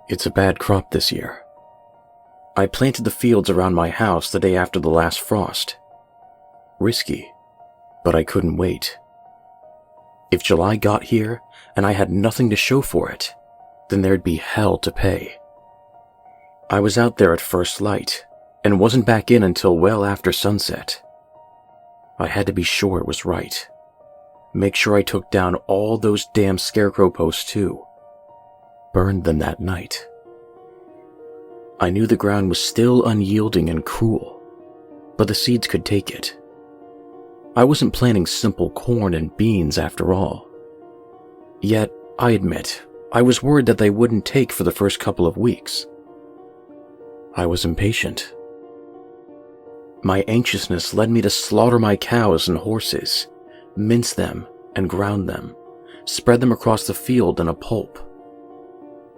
It's a bad crop this year. I planted the fields around my house the day after the last frost. Risky, but I couldn't wait. If July got here and I had nothing to show for it, then there'd be hell to pay. I was out there at first light and wasn't back in until well after sunset. I had to be sure it was right. Make sure I took down all those damn scarecrow posts too. Burned them that night. I knew the ground was still unyielding and cruel, but the seeds could take it. I wasn't planting simple corn and beans after all. Yet, I admit, I was worried that they wouldn't take for the first couple of weeks. I was impatient. My anxiousness led me to slaughter my cows and horses, mince them and ground them, spread them across the field in a pulp.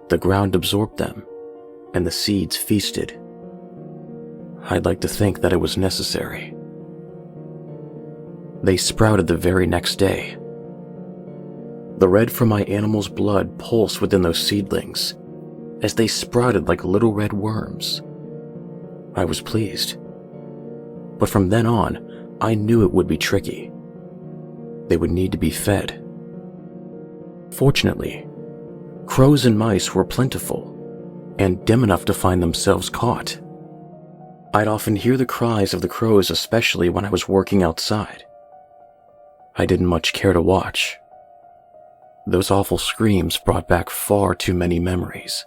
The ground absorbed them, and the seeds feasted. I'd like to think that it was necessary. They sprouted the very next day. The red from my animal's blood pulsed within those seedlings, as they sprouted like little red worms. I was pleased. But from then on, I knew it would be tricky. They would need to be fed. Fortunately, crows and mice were plentiful, and dim enough to find themselves caught. I'd often hear the cries of the crows, especially when I was working outside. I didn't much care to watch. Those awful screams brought back far too many memories.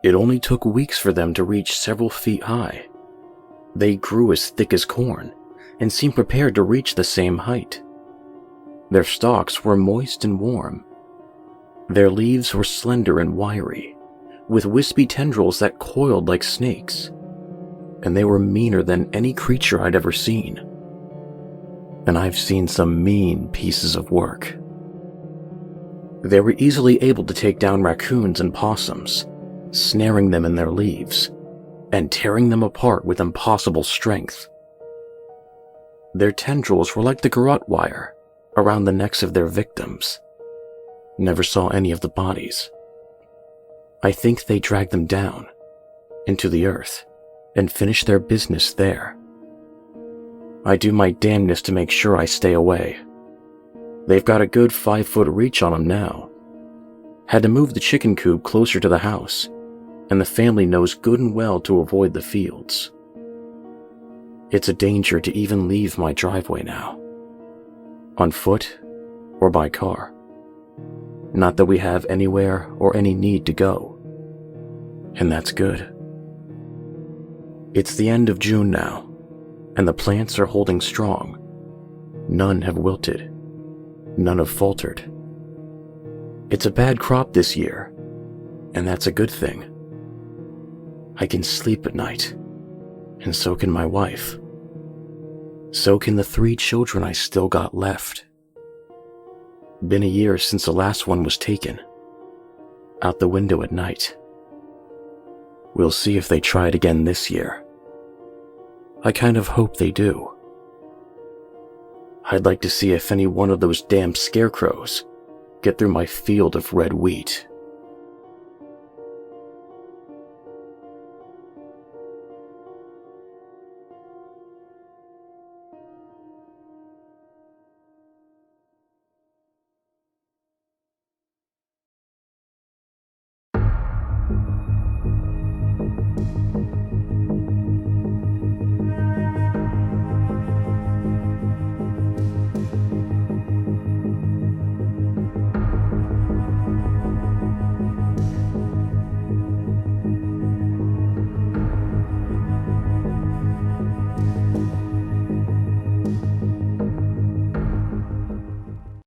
It only took weeks for them to reach several feet high. They grew as thick as corn, and seemed prepared to reach the same height. Their stalks were moist and warm. Their leaves were slender and wiry, with wispy tendrils that coiled like snakes, and they were meaner than any creature I'd ever seen. And I've seen some mean pieces of work. They were easily able to take down raccoons and possums, snaring them in their leaves, and tearing them apart with impossible strength. Their tendrils were like the garrote wire around the necks of their victims. Never saw any of the bodies. I think they dragged them down into the earth and finished their business there. I do my damnedest to make sure I stay away. They've got a good 5-foot reach on them now. Had to move the chicken coop closer to the house, and the family knows good and well to avoid the fields. It's a danger to even leave my driveway now, on foot or by car. Not that we have anywhere or any need to go, and that's good. It's the end of June now, and the plants are holding strong. None have wilted, none have faltered. It's a bad crop this year, and that's a good thing. I can sleep at night, and so can my wife. So can the 3 children I still got left. Been a year since the last one was taken. Out the window at night. We'll see if they try it again this year. I kind of hope they do. I'd like to see if any one of those damn scarecrows get through my field of red wheat.